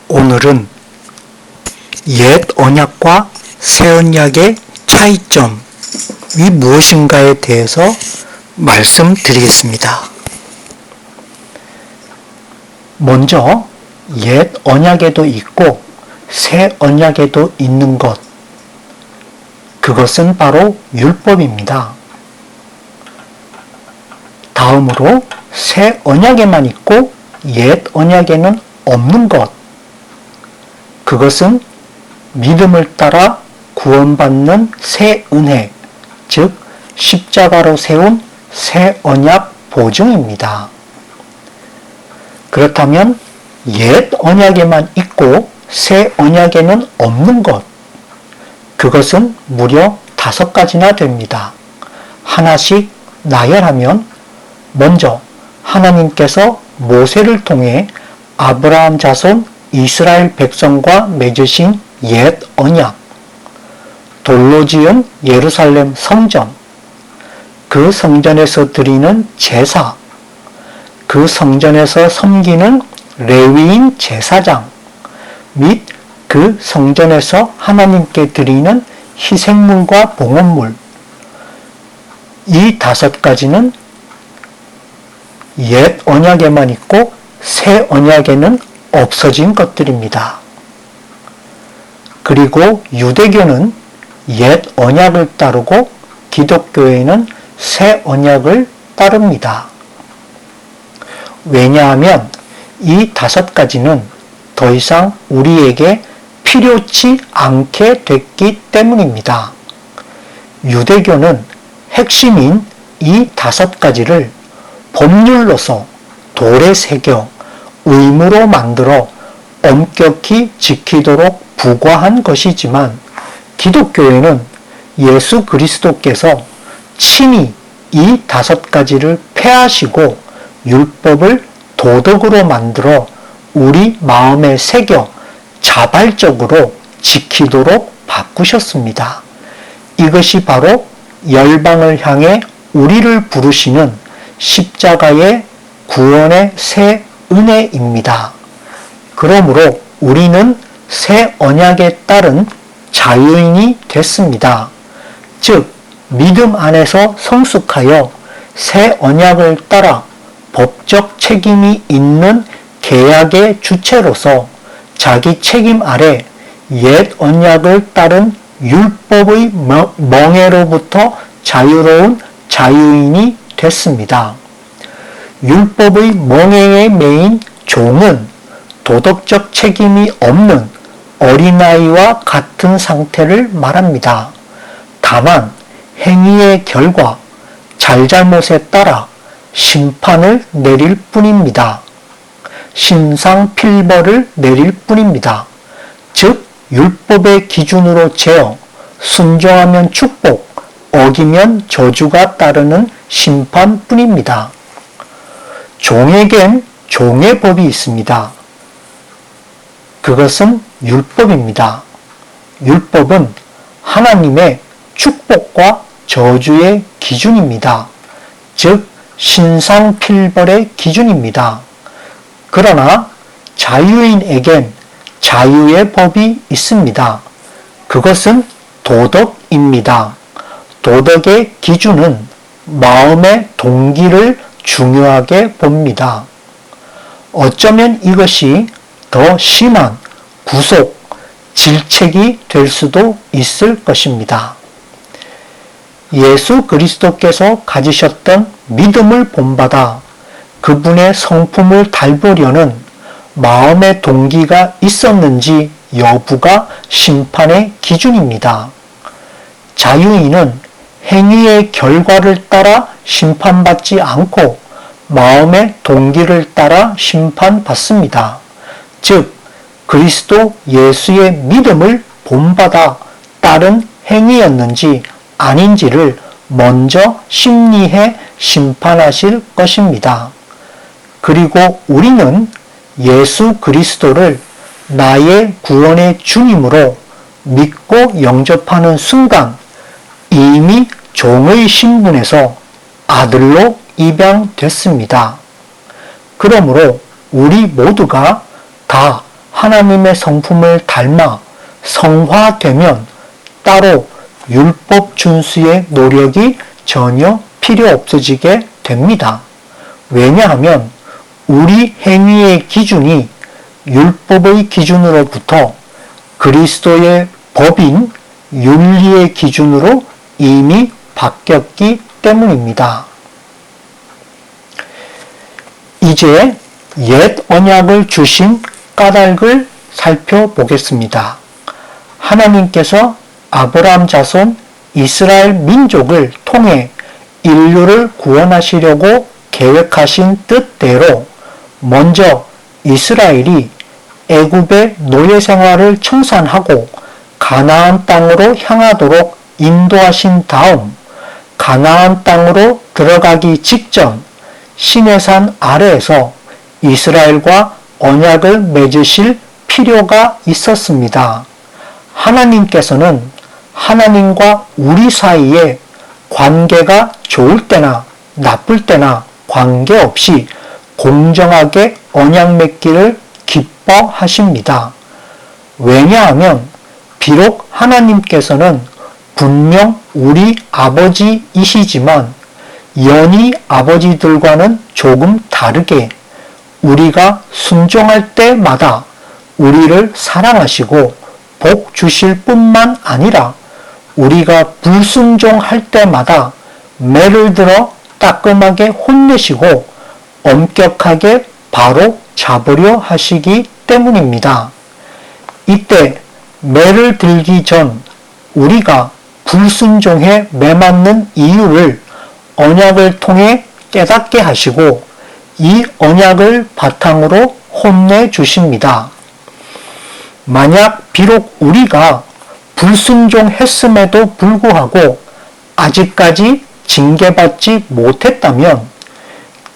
오늘은 옛 언약과 새 언약의 차이점이 무엇인가에 대해서 말씀드리겠습니다. 먼저 옛 언약에도 있고 새 언약에도 있는 것, 그것은 바로 율법입니다. 다음으로 새 언약에만 있고 옛 언약에는 없는 것, 그것은 믿음을 따라 구원받는 새 은혜, 즉 십자가로 세운 새 언약 보증입니다. 그렇다면 옛 언약에만 있고 새 언약에는 없는 것, 그것은 무려 5가지나 됩니다. 하나씩 나열하면, 먼저 하나님께서 모세를 통해 아브라함 자손 이스라엘 백성과 맺으신 옛 언약, 돌로 지은 예루살렘 성전, 그 성전에서 드리는 제사, 그 성전에서 섬기는 레위인 제사장, 및 그 성전에서 하나님께 드리는 희생물과 봉헌물, 이 5가지는 옛 언약에만 있고 새 언약에는 없어진 것들입니다. 그리고 유대교는 옛 언약을 따르고 기독교에는 새 언약을 따릅니다. 왜냐하면 이 5가지는 더 이상 우리에게 필요치 않게 됐기 때문입니다. 유대교는 핵심인 이 5가지를 법률로서 돌에 새겨 의무로 만들어 엄격히 지키도록 부과한 것이지만, 기독교에는 예수 그리스도께서 친히 이 5가지를 폐하시고 율법을 도덕으로 만들어 우리 마음에 새겨 자발적으로 지키도록 바꾸셨습니다. 이것이 바로 열방을 향해 우리를 부르시는 십자가의 구원의 새 은혜입니다. 그러므로 우리는 새 언약에 따른 자유인이 됐습니다. 즉, 믿음 안에서 성숙하여 새 언약을 따라 법적 책임이 있는 계약의 주체로서 자기 책임 아래 옛 언약을 따른 율법의 멍에로부터 자유로운 자유인이 됐습니다. 율법의 멍에에 매인 종은 도덕적 책임이 없는 어린아이와 같은 상태를 말합니다. 다만 행위의 결과, 잘잘못에 따라 심판을 내릴 뿐입니다. 심상필벌을 내릴 뿐입니다. 즉, 율법의 기준으로 재어 순종하면 축복, 어기면 저주가 따르는 심판뿐입니다. 종에겐 종의 법이 있습니다. 그것은 율법입니다. 율법은 하나님의 축복과 저주의 기준입니다. 즉, 신상필벌의 기준입니다. 그러나 자유인에겐 자유의 법이 있습니다. 그것은 도덕입니다. 도덕의 기준은 마음의 동기를 중요하게 봅니다. 어쩌면 이것이 더 심한 구속, 질책이 될 수도 있을 것입니다. 예수 그리스도께서 가지셨던 믿음을 본받아 그분의 성품을 닮으려는 마음의 동기가 있었는지 여부가 심판의 기준입니다. 자유인은 행위의 결과를 따라 심판받지 않고 마음의 동기를 따라 심판받습니다. 즉, 그리스도 예수의 믿음을 본받아 따른 행위였는지 아닌지를 먼저 심리해 심판하실 것입니다. 그리고 우리는 예수 그리스도를 나의 구원의 주님으로 믿고 영접하는 순간 이미 종의 신분에서 아들로 입양됐습니다. 그러므로 우리 모두가 다 하나님의 성품을 닮아 성화되면 따로 율법 준수의 노력이 전혀 필요 없어지게 됩니다. 왜냐하면 우리 행위의 기준이 율법의 기준으로부터 그리스도의 법인 윤리의 기준으로 이미 바뀌었기 때문입니다. 이제 옛 언약을 주신 까닭을 살펴보겠습니다. 하나님께서 아브라함 자손 이스라엘 민족을 통해 인류를 구원하시려고 계획하신 뜻대로 먼저 이스라엘이 애굽의 노예 생활을 청산하고 가나안 땅으로 향하도록 인도하신 다음 가나안 땅으로 들어가기 직전 시내산 아래에서 이스라엘과 언약을 맺으실 필요가 있었습니다. 하나님께서는 하나님과 우리 사이에 관계가 좋을 때나 나쁠 때나 관계없이 공정하게 언약 맺기를 기뻐하십니다. 왜냐하면 비록 하나님께서는 분명 우리 아버지이시지만 연희 아버지들과는 조금 다르게 우리가 순종할 때마다 우리를 사랑하시고 복 주실 뿐만 아니라 우리가 불순종할 때마다 매를 들어 따끔하게 혼내시고 엄격하게 바로 잡으려 하시기 때문입니다. 이때 매를 들기 전 우리가 불순종에 매맞는 이유를 언약을 통해 깨닫게 하시고 이 언약을 바탕으로 혼내 주십니다. 만약 비록 우리가 불순종했음에도 불구하고 아직까지 징계받지 못했다면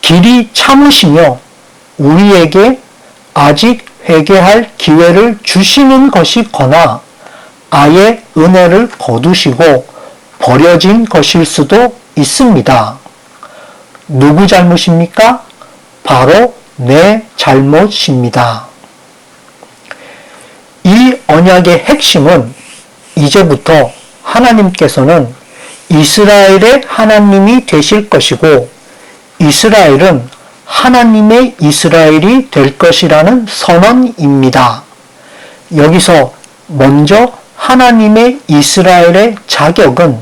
길이 참으시며 우리에게 아직 회개할 기회를 주시는 것이거나 아예 은혜를 거두시고 버려진 것일 수도 있습니다. 누구 잘못입니까? 바로 내 잘못입니다. 이 언약의 핵심은 이제부터 하나님께서는 이스라엘의 하나님이 되실 것이고 이스라엘은 하나님의 이스라엘이 될 것이라는 선언입니다. 여기서 먼저 하나님의 이스라엘의 자격은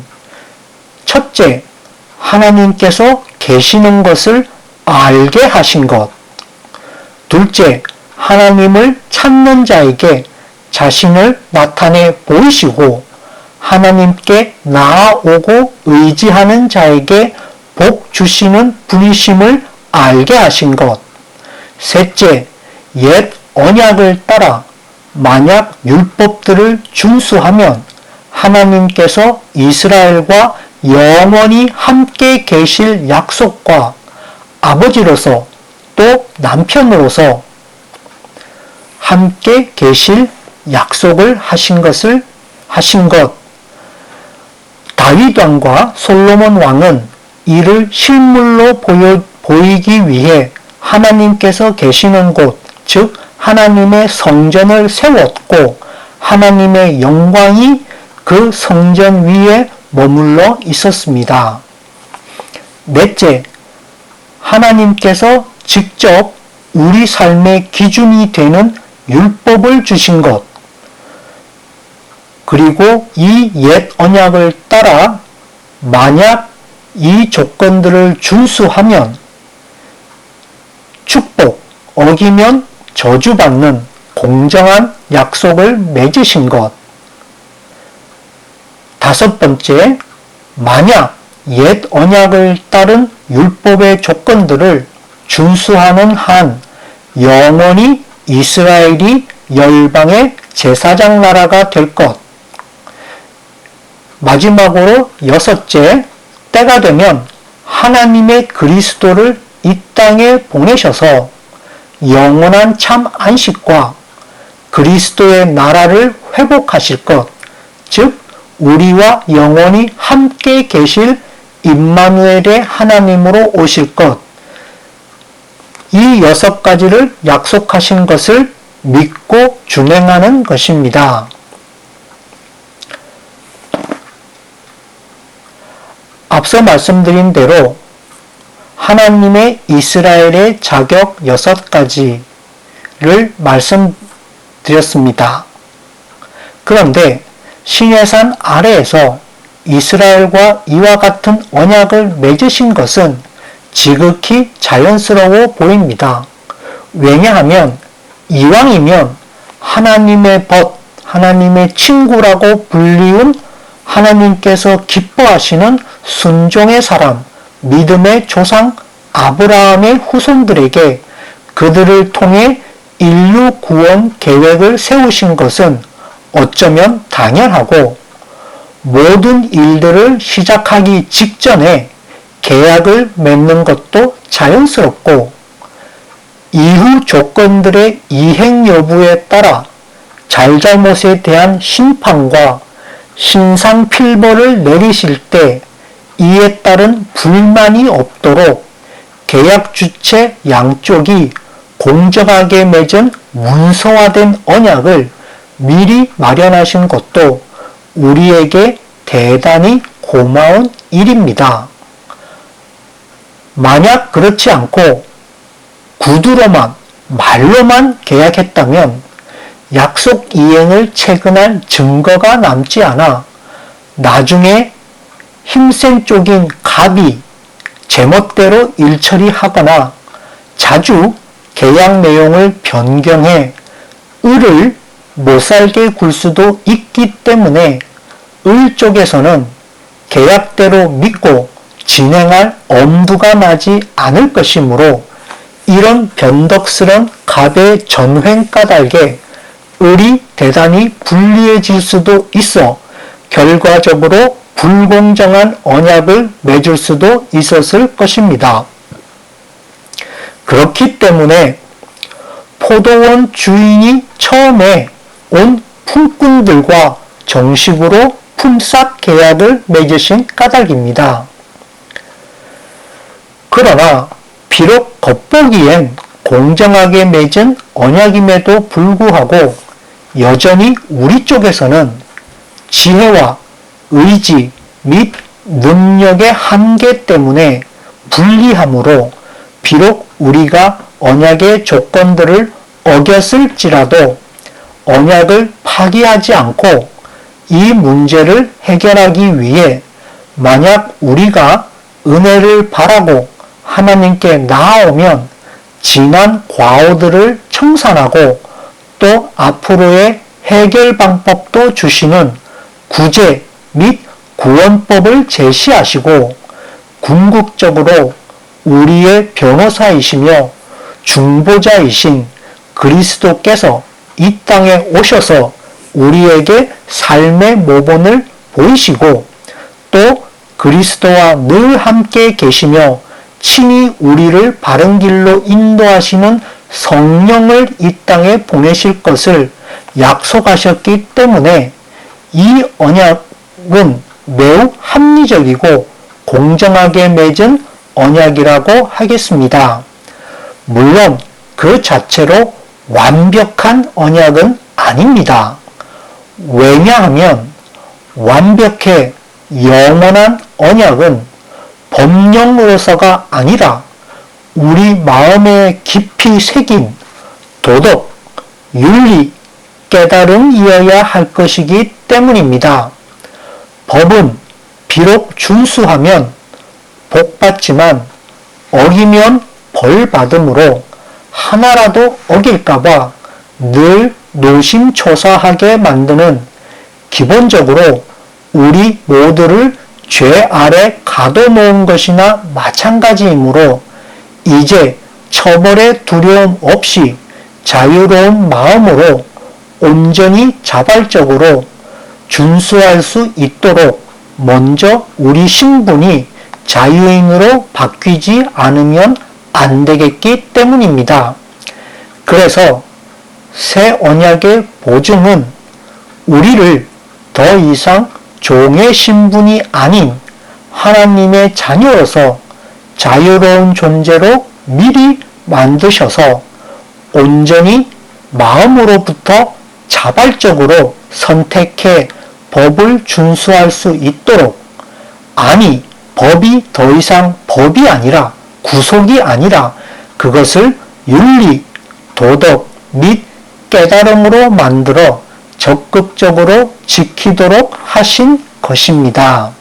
첫째, 하나님께서 계시는 것을 알게 하신 것. 둘째, 하나님을 찾는 자에게 자신을 나타내 보이시고 하나님께 나아오고 의지하는 자에게 복 주시는 분이심을 알게 하신 것. 셋째, 옛 언약을 따라 만약 율법들을 준수하면 하나님께서 이스라엘과 영원히 함께 계실 약속과 아버지로서 또 남편으로서 함께 계실 약속을 하신 것. 다윗 왕과 솔로몬 왕은 이를 실물로 보이기 위해 하나님께서 계시는 곳, 즉 하나님의 성전을 세웠고 하나님의 영광이 그 성전 위에 머물러 있었습니다. 넷째, 하나님께서 직접 우리 삶의 기준이 되는 율법을 주신 것. 그리고 이 옛 언약을 따라 만약 이 조건들을 준수하면 축복, 어기면 저주받는 공정한 약속을 맺으신 것. 다섯 번째, 만약 옛 언약을 따른 율법의 조건들을 준수하는 한 영원히 이스라엘이 열방의 제사장 나라가 될 것. 마지막으로 여섯째, 때가 되면 하나님의 그리스도를 이 땅에 보내셔서 영원한 참 안식과 그리스도의 나라를 회복하실 것, 즉 우리와 영원히 함께 계실 임마누엘의 하나님으로 오실 것. 이 6가지를 약속하신 것을 믿고 준행하는 것입니다. 앞서 말씀드린 대로 하나님의 이스라엘의 자격 6가지를 말씀드렸습니다. 그런데 시내산 아래에서 이스라엘과 이와 같은 언약을 맺으신 것은 지극히 자연스러워 보입니다. 왜냐하면 이왕이면 하나님의 벗, 하나님의 친구라고 불리운 하나님께서 기뻐하시는 순종의 사람, 믿음의 조상 아브라함의 후손들에게 그들을 통해 인류 구원 계획을 세우신 것은 어쩌면 당연하고 모든 일들을 시작하기 직전에 계약을 맺는 것도 자연스럽고 이후 조건들의 이행 여부에 따라 잘잘못에 대한 심판과 신상필벌을 내리실 때 이에 따른 불만이 없도록 계약 주체 양쪽이 공정하게 맺은 문서화된 언약을 미리 마련하신 것도 우리에게 대단히 고마운 일입니다. 만약 그렇지 않고 구두로만, 말로만 계약했다면 약속 이행을 체근할 증거가 남지 않아 나중에 힘센 쪽인 갑이 제멋대로 일처리하거나 자주 계약 내용을 변경해 을을 못살게 굴 수도 있기 때문에 을 쪽에서는 계약대로 믿고 진행할 엄두가 나지 않을 것이므로 이런 변덕스런 갑의 전횡 까닭에 을이 대단히 불리해질 수도 있어 결과적으로 불공정한 언약을 맺을 수도 있었을 것입니다. 그렇기 때문에 포도원 주인이 처음에 온 품꾼들과 정식으로 품삯 계약을 맺으신 까닭입니다. 그러나 비록 겉보기엔 공정하게 맺은 언약임에도 불구하고 여전히 우리 쪽에서는 지혜와 의지 및 능력의 한계 때문에 불리하므로 비록 우리가 언약의 조건들을 어겼을지라도 언약을 파기하지 않고 이 문제를 해결하기 위해 만약 우리가 은혜를 바라고 하나님께 나아오면 지난 과오들을 청산하고 또 앞으로의 해결 방법도 주시는 구제 및 구원법을 제시하시고 궁극적으로 우리의 변호사이시며 중보자이신 그리스도께서 이 땅에 오셔서 우리에게 삶의 모본을 보이시고 또 그리스도와 늘 함께 계시며 친히 우리를 바른 길로 인도하시는 성령을 이 땅에 보내실 것을 약속하셨기 때문에 이 언약은 매우 합리적이고 공정하게 맺은 언약이라고 하겠습니다. 물론 그 자체로 완벽한 언약은 아닙니다. 왜냐하면 완벽해 영원한 언약은 법령으로서가 아니라 우리 마음에 깊이 새긴 도덕, 윤리, 깨달음이어야 할 것이기 때문입니다. 법은 비록 준수하면 복받지만 어기면 벌받음으로 하나라도 어길까봐 늘 노심초사하게 만드는 기본적으로 우리 모두를 죄 아래 가둬놓은 것이나 마찬가지이므로 이제 처벌의 두려움 없이 자유로운 마음으로 온전히 자발적으로 준수할 수 있도록 먼저 우리 신분이 자유인으로 바뀌지 않으면 안 되겠기 때문입니다. 그래서 새 언약의 보증은 우리를 더 이상 종의 신분이 아닌 하나님의 자녀로서 자유로운 존재로 미리 만드셔서 온전히 마음으로부터 자발적으로 선택해 법을 준수할 수 있도록, 아니 법이 더 이상 법이 아니라 구속이 아니라 그것을 윤리, 도덕 및 깨달음으로 만들어 적극적으로 지키도록 하신 것입니다.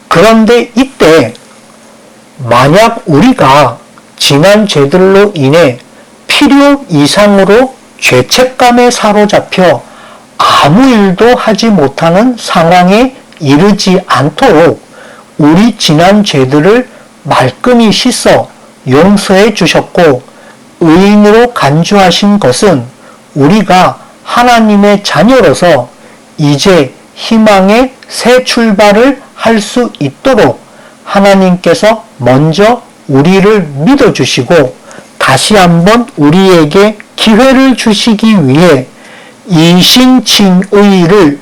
그런데 이때 만약 우리가 지난 죄들로 인해 필요 이상으로 죄책감에 사로잡혀 아무 일도 하지 못하는 상황에 이르지 않도록 우리 지난 죄들을 말끔히 씻어 용서해 주셨고 의인으로 간주하신 것은 우리가 하나님의 자녀로서 이제 희망의 새 출발을 할 수 있도록 하나님께서 먼저 우리를 믿어주시고 다시 한번 우리에게 기회를 주시기 위해 이신칭의를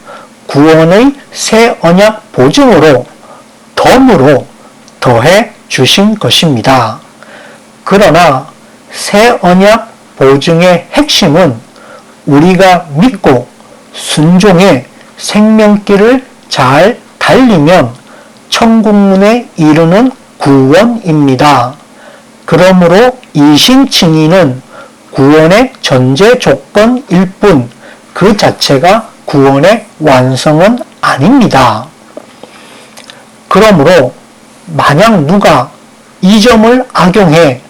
구원의 새 언약 보증으로 덤으로 더해 주신 것입니다. 그러나 새 언약 보증의 핵심은 우리가 믿고 순종해 생명길을 잘 달리면 천국문에 이르는 구원입니다. 그러므로 이신칭의는 구원의 전제 조건일 뿐 그 자체가 구원의 완성은 아닙니다. 그러므로 만약 누가 이 점을 악용해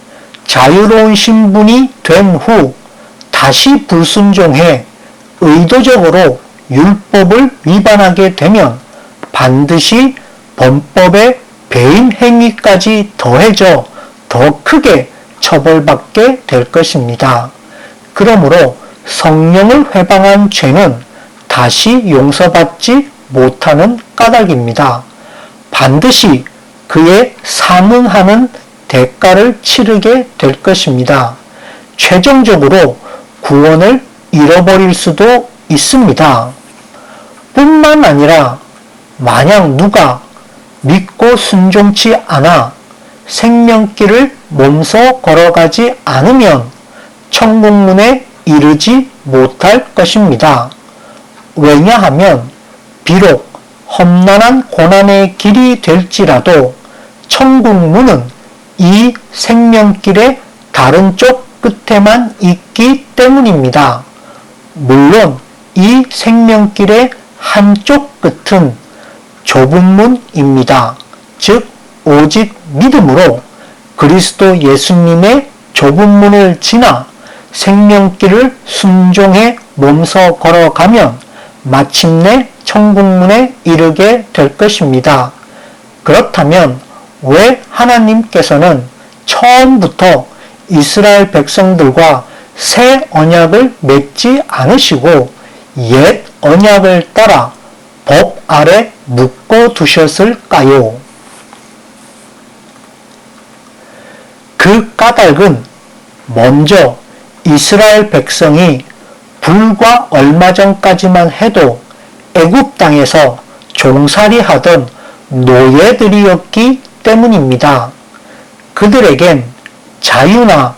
자유로운 신분이 된 후 다시 불순종해 의도적으로 율법을 위반하게 되면 반드시 범법의 배임 행위까지 더해져 더 크게 처벌받게 될 것입니다. 그러므로 성령을 회방한 죄는 다시 용서받지 못하는 까닭입니다. 반드시 그에 상응하는 대가를 치르게 될 것입니다. 최종적으로 구원을 잃어버릴 수도 있습니다. 뿐만 아니라 만약 누가 믿고 순종치 않아 생명길을 몸소 걸어가지 않으면 천국문에 이르지 못할 것입니다. 왜냐하면 비록 험난한 고난의 길이 될지라도 천국문은 이 생명길의 다른 쪽 끝에만 있기 때문입니다. 물론 이 생명길의 한쪽 끝은 좁은 문입니다. 즉 오직 믿음으로 그리스도 예수님의 좁은 문을 지나 생명길을 순종해 몸서 걸어가면 마침내 천국문에 이르게 될 것입니다. 그렇다면 왜 하나님께서는 처음부터 이스라엘 백성들과 새 언약을 맺지 않으시고 옛 언약을 따라 법 아래 묶어 두셨을까요? 그 까닭은 먼저 이스라엘 백성이 불과 얼마 전까지만 해도 애굽 땅에서 종살이하던 노예들이었기 때문입니다. 그들에겐 자유나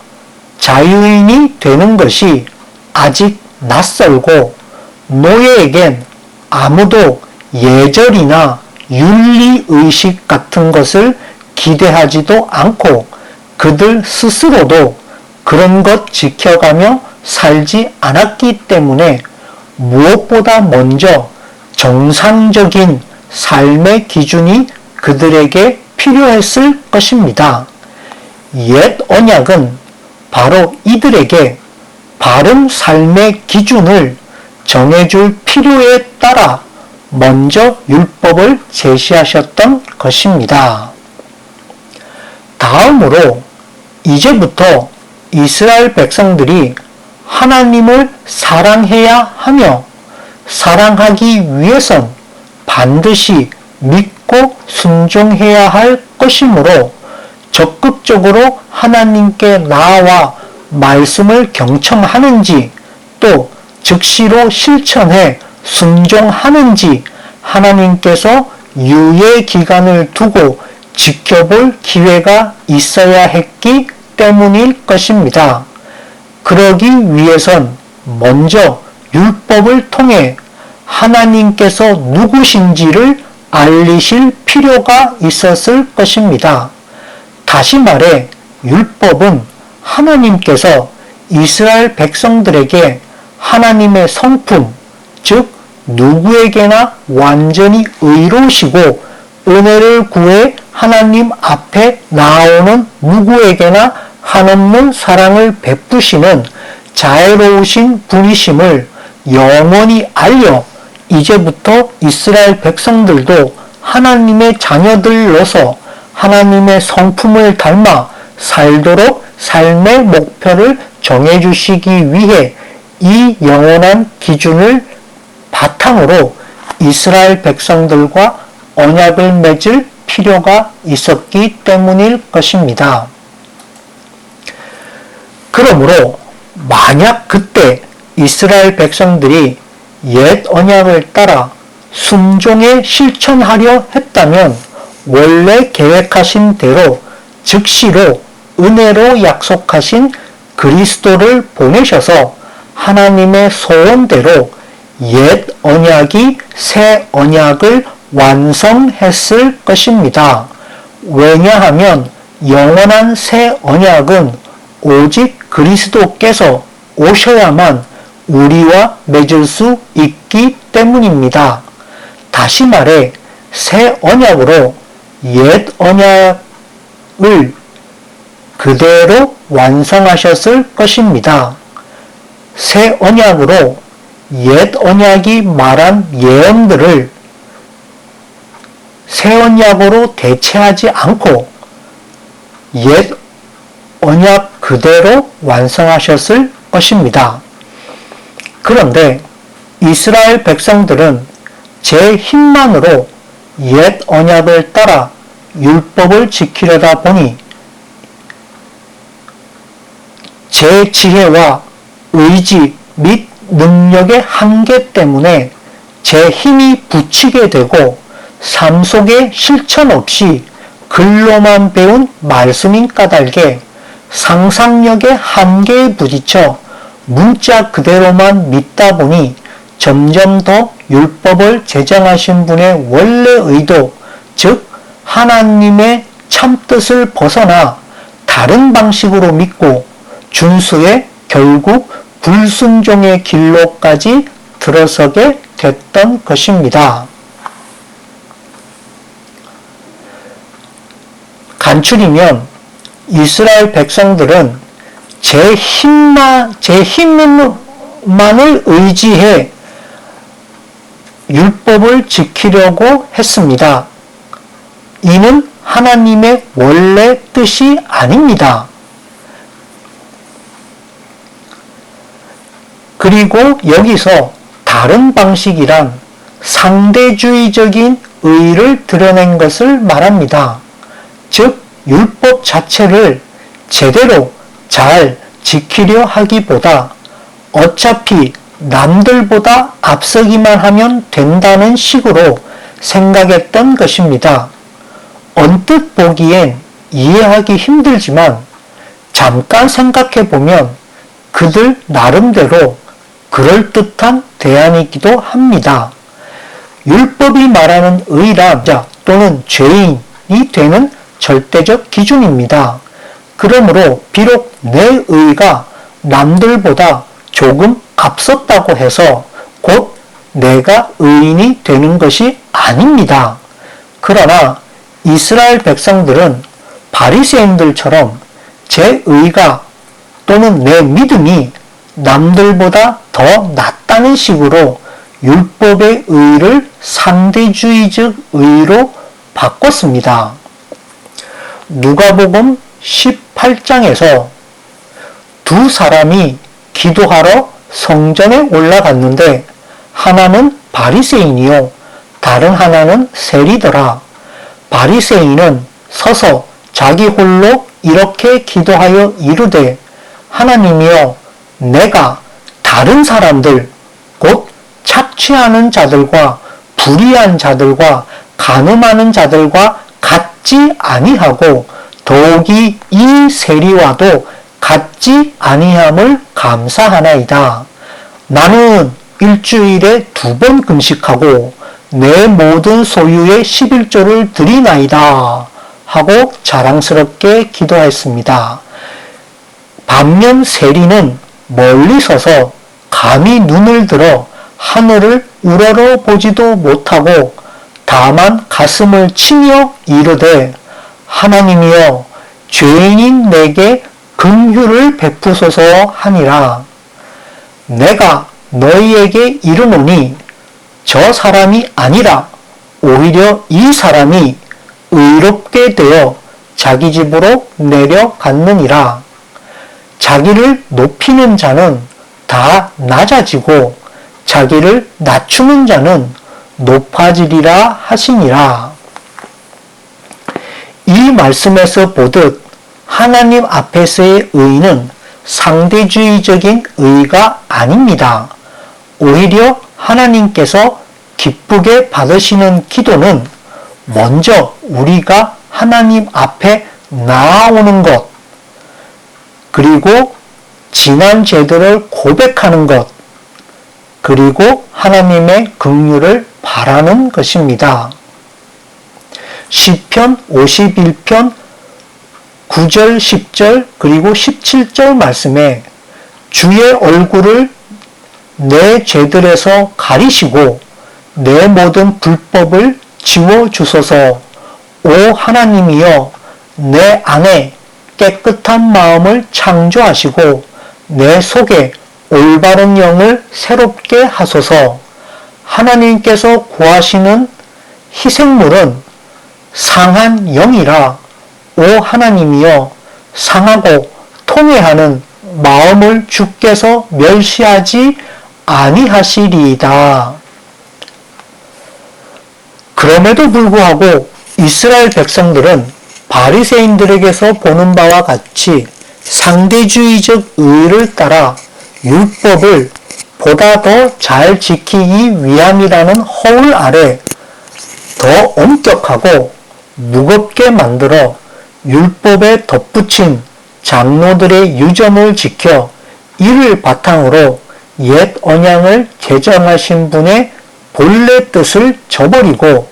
자유인이 되는 것이 아직 낯설고 노예에겐 아무도 예절이나 윤리의식 같은 것을 기대하지도 않고 그들 스스로도 그런 것 지켜가며 살지 않았기 때문에 무엇보다 먼저 정상적인 삶의 기준이 그들에게 필요했을 것입니다. 옛 언약은 바로 이들에게 바른 삶의 기준을 정해줄 필요에 따라 먼저 율법을 제시하셨던 것입니다. 다음으로 이제부터 이스라엘 백성들이 하나님을 사랑해야 하며 사랑하기 위해선 반드시 믿고 순종해야 할 것이므로 적극적으로 하나님께 나아와 말씀을 경청하는지 또 즉시로 실천해 순종하는지 하나님께서 유예 기간을 두고 지켜볼 기회가 있어야 했기 때문일 것입니다. 그러기 위해선 먼저 율법을 통해 하나님께서 누구신지를 알리실 필요가 있었을 것입니다. 다시 말해 율법은 하나님께서 이스라엘 백성들에게 하나님의 성품, 즉 누구에게나 완전히 의로우시고 은혜를 구해 하나님 앞에 나아오는 누구에게나 한없는 사랑을 베푸시는 자애로우신 분이심을 영원히 알려 이제부터 이스라엘 백성들도 하나님의 자녀들로서 하나님의 성품을 닮아 살도록 삶의 목표를 정해주시기 위해 이 영원한 기준을 바탕으로 이스라엘 백성들과 언약을 맺을 필요가 있었기 때문일 것입니다. 그러므로 만약 그때 이스라엘 백성들이 옛 언약을 따라 순종에 실천하려 했다면 원래 계획하신 대로 즉시로 은혜로 약속하신 그리스도를 보내셔서 하나님의 소원대로 옛 언약이 새 언약을 완성했을 것입니다. 왜냐하면 영원한 새 언약은 오직 그리스도께서 오셔야만 우리와 맺을 수 있기 때문입니다. 다시 말해 새 언약으로 옛 언약을 그대로 완성하셨을 것입니다. 새 언약으로 옛 언약이 말한 예언들을 새 언약으로 대체하지 않고 옛 언약 그대로 완성하셨을 것입니다. 그런데 이스라엘 백성들은 제 힘만으로 옛 언약을 따라 율법을 지키려다 보니 제 지혜와 의지 및 능력의 한계 때문에 제 힘이 부치게 되고 삶 속에 실천 없이 글로만 배운 말씀인 까닭에 상상력의 한계에 부딪혀 문자 그대로만 믿다 보니 점점 더 율법을 제정하신 분의 원래 의도, 즉 하나님의 참뜻을 벗어나 다른 방식으로 믿고 준수해 결국 불순종의 길로까지 들어서게 됐던 것입니다. 간추리면 이스라엘 백성들은 제 힘만을 의지해 율법을 지키려고 했습니다. 이는 하나님의 원래 뜻이 아닙니다. 그리고 여기서 다른 방식이란 상대주의적인 의의를 드러낸 것을 말합니다. 즉 율법 자체를 제대로 잘 지키려 하기보다 어차피 남들보다 앞서기만 하면 된다는 식으로 생각했던 것입니다. 언뜻 보기엔 이해하기 힘들지만 잠깐 생각해보면 그들 나름대로 그럴듯한 대안이기도 합니다. 율법이 말하는 의란 자 또는 죄인이 되는 절대적 기준입니다. 그러므로 비록 내 의가 남들보다 조금 앞섰다고 해서 곧 내가 의인이 되는 것이 아닙니다. 그러나 이스라엘 백성들은 바리새인들처럼 제 의가 또는 내 믿음이 남들보다 더 낫다는 식으로 율법의 의를 상대주의적 의로 바꿨습니다. 누가복음 18장에서 두 사람이 기도하러 성전에 올라갔는데 하나는 바리새인이요 다른 하나는 세리더라. 바리새인은 서서 자기 홀로 이렇게 기도하여 이르되 하나님이여 내가 다른 사람들 곧 착취하는 자들과 불의한 자들과 간음하는 자들과 같지 아니하고 더욱이 이 세리와도 갖지 아니함을 감사하나이다. 나는 일주일에 2번 금식하고 내 모든 소유의 11조를 드리나이다 하고 자랑스럽게 기도했습니다. 반면 세리는 멀리 서서 감히 눈을 들어 하늘을 우러러 보지도 못하고 다만 가슴을 치며 이르되 하나님이여 죄인인 내게 긍휼을 베푸소서 하니라. 내가 너희에게 이르노니 저 사람이 아니라 오히려 이 사람이 의롭게 되어 자기 집으로 내려갔느니라. 자기를 높이는 자는 다 낮아지고 자기를 낮추는 자는 높아지리라 하시니라. 이 말씀에서 보듯 하나님 앞에서의 의는 상대주의적인 의가 아닙니다. 오히려 하나님께서 기쁘게 받으시는 기도는 먼저 우리가 하나님 앞에 나아오는 것, 그리고 지난 죄들을 고백하는 것, 그리고 하나님의 긍휼을 바라는 것입니다. 시편 51편 9절, 10절, 그리고 17절 말씀에 주의 얼굴을 내 죄들에서 가리시고 내 모든 불법을 지워주소서. 오 하나님이여 내 안에 깨끗한 마음을 창조하시고 내 속에 올바른 영을 새롭게 하소서. 하나님께서 구하시는 희생물은 상한 영이라. 오 하나님이여 상하고 통회하는 마음을 주께서 멸시하지 아니하시리이다. 그럼에도 불구하고 이스라엘 백성들은 바리새인들에게서 보는 바와 같이 상대주의적 의를 따라 율법을 보다 더 잘 지키기 위함이라는 허울 아래 더 엄격하고 무겁게 만들어 율법에 덧붙인 장로들의 유전을 지켜 이를 바탕으로 옛 언약을 제정하신 분의 본래 뜻을 저버리고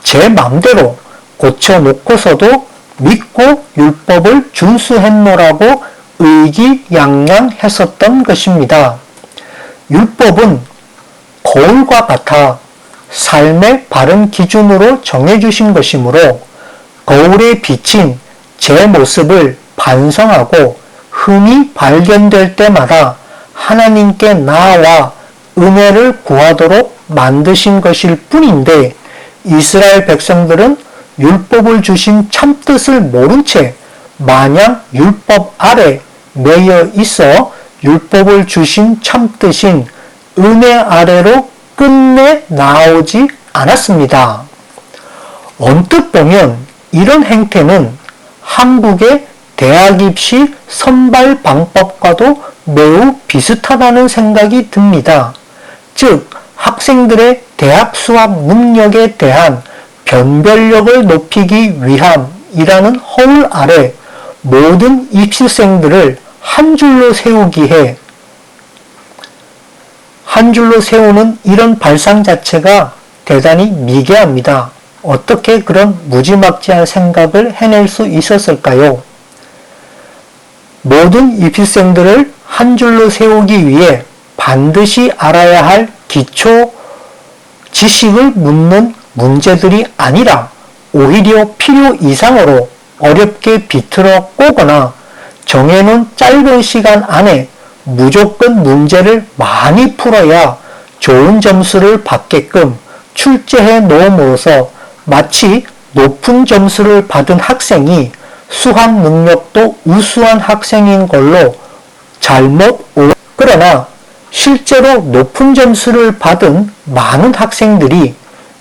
제 맘대로 고쳐놓고서도 믿고 율법을 준수했노라고 의기양양했었던 것입니다. 율법은 거울과 같아 삶의 바른 기준으로 정해주신 것이므로 거울에 비친 제 모습을 반성하고 흠이 발견될 때마다 하나님께 나아와 은혜를 구하도록 만드신 것일 뿐인데 이스라엘 백성들은 율법을 주신 참뜻을 모른 채 마냥 율법 아래 매여 있어 율법을 주신 참뜻인 은혜 아래로 끝내 나오지 않았습니다. 언뜻 보면 이런 행태는 한국의 대학 입시 선발 방법과도 매우 비슷하다는 생각이 듭니다. 즉, 학생들의 대학 수학 능력에 대한 변별력을 높이기 위함이라는 허울 아래 모든 입시생들을 한 줄로 세우기에 한 줄로 세우는 이런 발상 자체가 대단히 미개합니다. 어떻게 그런 무지막지한 생각을 해낼 수 있었을까요? 모든 입시생들을 한 줄로 세우기 위해 반드시 알아야 할 기초 지식을 묻는 문제들이 아니라 오히려 필요 이상으로 어렵게 비틀어 꼬거나 정해놓은 짧은 시간 안에 무조건 문제를 많이 풀어야 좋은 점수를 받게끔 출제해 놓음으로써 마치 높은 점수를 받은 학생이 수학 능력도 우수한 학생인 걸로 잘못 그러나 실제로 높은 점수를 받은 많은 학생들이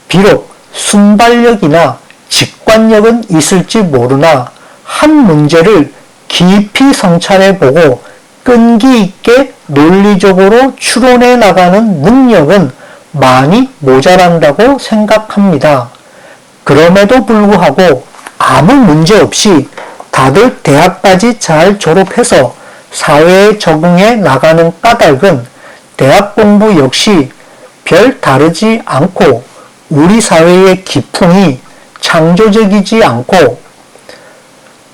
비록 순발력이나 직관력은 있을지 모르나 한 문제를 깊이 성찰해보고 끈기 있게 논리적으로 추론해 나가는 능력은 많이 모자란다고 생각합니다. 그럼에도 불구하고 아무 문제 없이 다들 대학까지 잘 졸업해서 사회에 적응해 나가는 까닭은 대학 공부 역시 별 다르지 않고 우리 사회의 기풍이 창조적이지 않고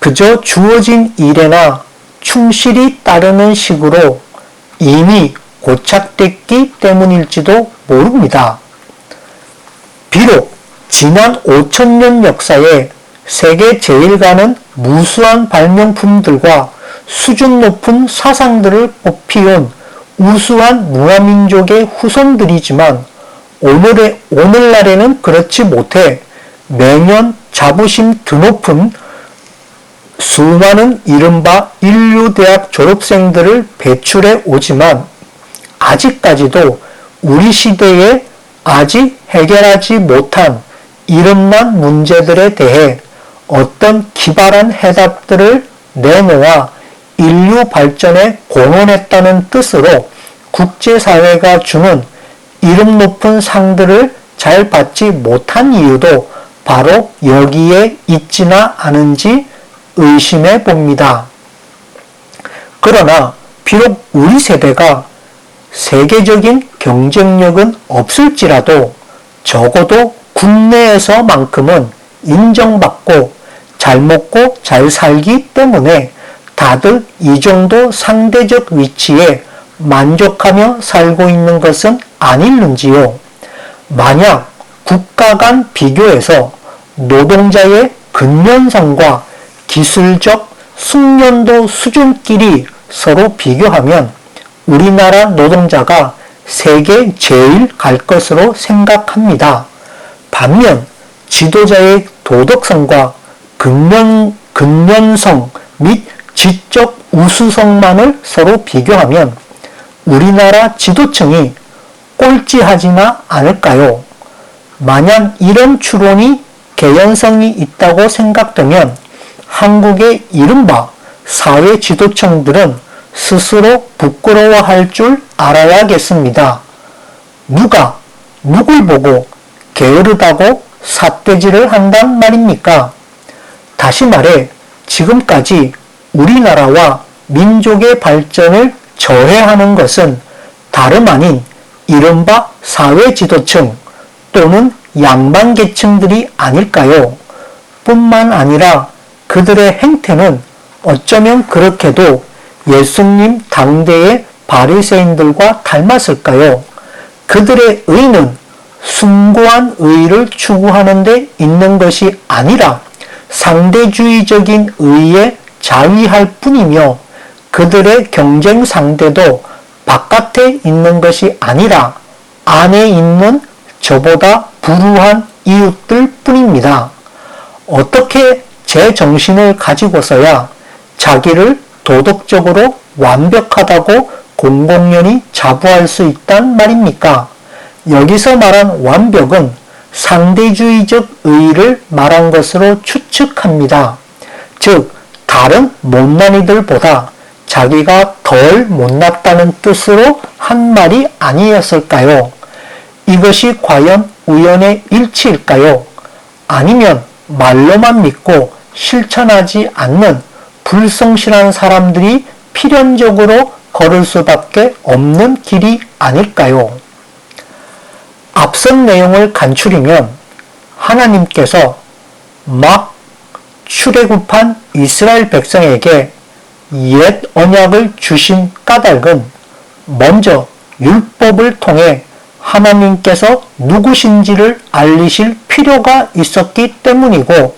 그저 주어진 일에나 충실히 따르는 식으로 이미 고착됐기 때문일지도 모릅니다. 비록 지난 5천년 역사에 세계 제일가는 무수한 발명품들과 수준 높은 사상들을 뽑히온 우수한 문화민족의 후손들이지만 오늘날에는 그렇지 못해 매년 자부심 드높은 수많은 이른바 인류대학 졸업생들을 배출해 오지만 아직까지도 우리 시대에 아직 해결하지 못한 이름난 문제들에 대해 어떤 기발한 해답들을 내놓아 인류 발전에 공헌했다는 뜻으로 국제사회가 주는 이름 높은 상들을 잘 받지 못한 이유도 바로 여기에 있지나 않은지 의심해 봅니다. 그러나 비록 우리 세대가 세계적인 경쟁력은 없을지라도 적어도 국내에서만큼은 인정받고 잘 먹고 잘 살기 때문에 다들 이 정도 상대적 위치에 만족하며 살고 있는 것은 아닐는지요. 만약 국가 간 비교에서 노동자의 근면성과 기술적 숙련도 수준끼리 서로 비교하면 우리나라 노동자가 세계 제일 갈 것으로 생각합니다. 반면 지도자의 도덕성과 근면성 및 지적 우수성만을 서로 비교하면 우리나라 지도층이 꼴찌하지나 않을까요? 만약 이런 추론이 개연성이 있다고 생각되면 한국의 이른바 사회 지도층들은 스스로 부끄러워할 줄 알아야겠습니다. 누가 누굴 보고 게으르다고 삿대질을 한단 말입니까? 다시 말해 지금까지 우리나라와 민족의 발전을 저해하는 것은 다름 아닌 이른바 사회 지도층 또는 양반계층들이 아닐까요? 뿐만 아니라 그들의 행태는 어쩌면 그렇게도 예수님 당대의 바리새인들과 닮았을까요? 그들의 의는 숭고한 의를 추구하는 데 있는 것이 아니라 상대주의적인 의에 자위할 뿐이며 그들의 경쟁 상대도 바깥에 있는 것이 아니라 안에 있는 저보다 불우한 이웃들 뿐입니다. 어떻게 제 정신을 가지고서야 자기를 도덕적으로 완벽하다고 공공연히 자부할 수 있단 말입니까? 여기서 말한 완벽은 상대주의적 의의를 말한 것으로 추측합니다. 즉, 다른 못난이들보다 자기가 덜 못났다는 뜻으로 한 말이 아니었을까요? 이것이 과연 우연의 일치일까요? 아니면 말로만 믿고 실천하지 않는 불성실한 사람들이 필연적으로 걸을 수밖에 없는 길이 아닐까요? 앞선 내용을 간추리면 하나님께서 막 출애굽한 이스라엘 백성에게 옛 언약을 주신 까닭은 먼저 율법을 통해 하나님께서 누구신지를 알리실 필요가 있었기 때문이고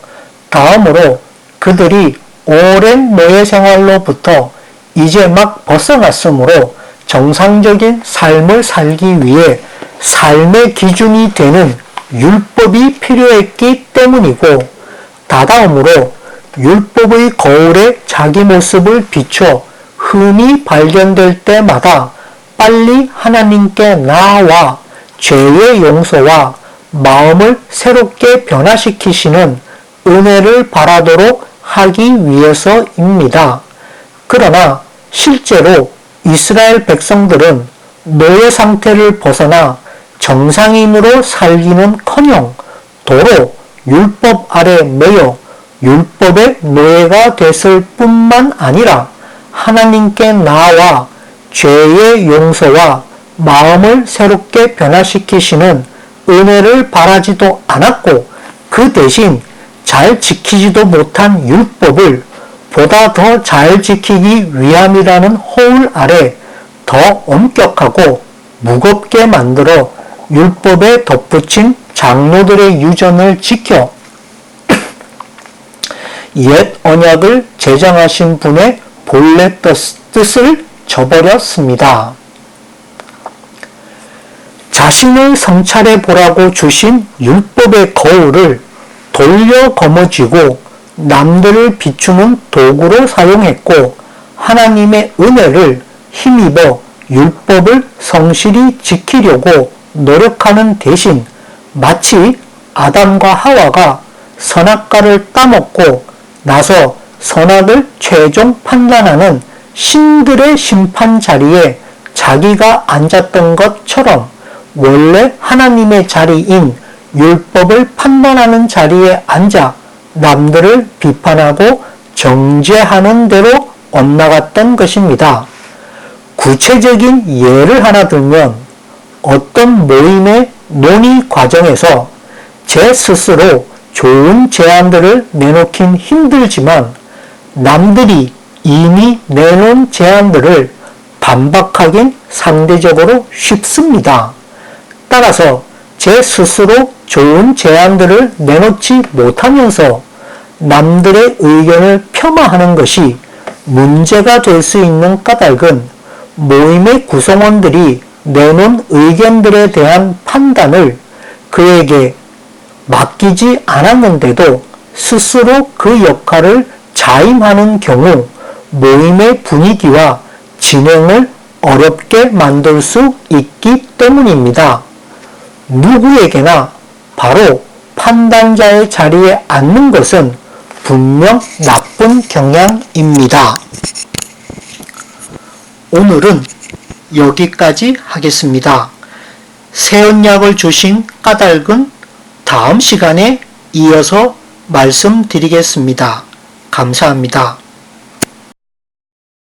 다음으로 그들이 오랜 노예 생활로부터 이제 막 벗어났으므로 정상적인 삶을 살기 위해 삶의 기준이 되는 율법이 필요했기 때문이고 다다음으로 율법의 거울에 자기 모습을 비춰 흠이 발견될 때마다 빨리 하나님께 나아와 죄의 용서와 마음을 새롭게 변화시키시는 은혜를 바라도록 하기 위해서입니다. 그러나 실제로 이스라엘 백성들은 노예 상태를 벗어나 정상인으로 살기는커녕 도로 율법 아래 매여 율법의 노예가 됐을 뿐만 아니라 하나님께 나아와 죄의 용서와 마음을 새롭게 변화시키시는 은혜를 바라지도 않았고 그 대신 잘 지키지도 못한 율법을 보다 더 잘 지키기 위함이라는 허울 아래 더 엄격하고 무겁게 만들어 율법에 덧붙인 장로들의 유전을 지켜 옛 언약을 제정하신 분의 본래 뜻을 저버렸습니다. 자신을 성찰해 보라고 주신 율법의 거울을 돌려 거머쥐고 남들을 비추는 도구로 사용했고 하나님의 은혜를 힘입어 율법을 성실히 지키려고 노력하는 대신 마치 아담과 하와가 선악과를 따먹고 나서 선악을 최종 판단하는 신들의 심판 자리에 자기가 앉았던 것처럼 원래 하나님의 자리인 율법을 판단하는 자리에 앉아 남들을 비판하고 정죄하는 대로 엇나갔던 것입니다. 구체적인 예를 하나 들면 어떤 모임의 논의 과정에서 제 스스로 좋은 제안들을 내놓긴 힘들지만 남들이 이미 내놓은 제안들을 반박하긴 상대적으로 쉽습니다. 따라서 제 스스로 좋은 제안들을 내놓지 못하면서 남들의 의견을 폄하하는 것이 문제가 될 수 있는 까닭은 모임의 구성원들이 내놓은 의견들에 대한 판단을 그에게 맡기지 않았는데도 스스로 그 역할을 자임하는 경우 모임의 분위기와 진행을 어렵게 만들 수 있기 때문입니다. 누구에게나 바로 판단자의 자리에 앉는 것은 분명 나쁜 경향입니다. 오늘은 여기까지 하겠습니다. 새 언약을 주신 까닭은 다음 시간에 이어서 말씀드리겠습니다. 감사합니다.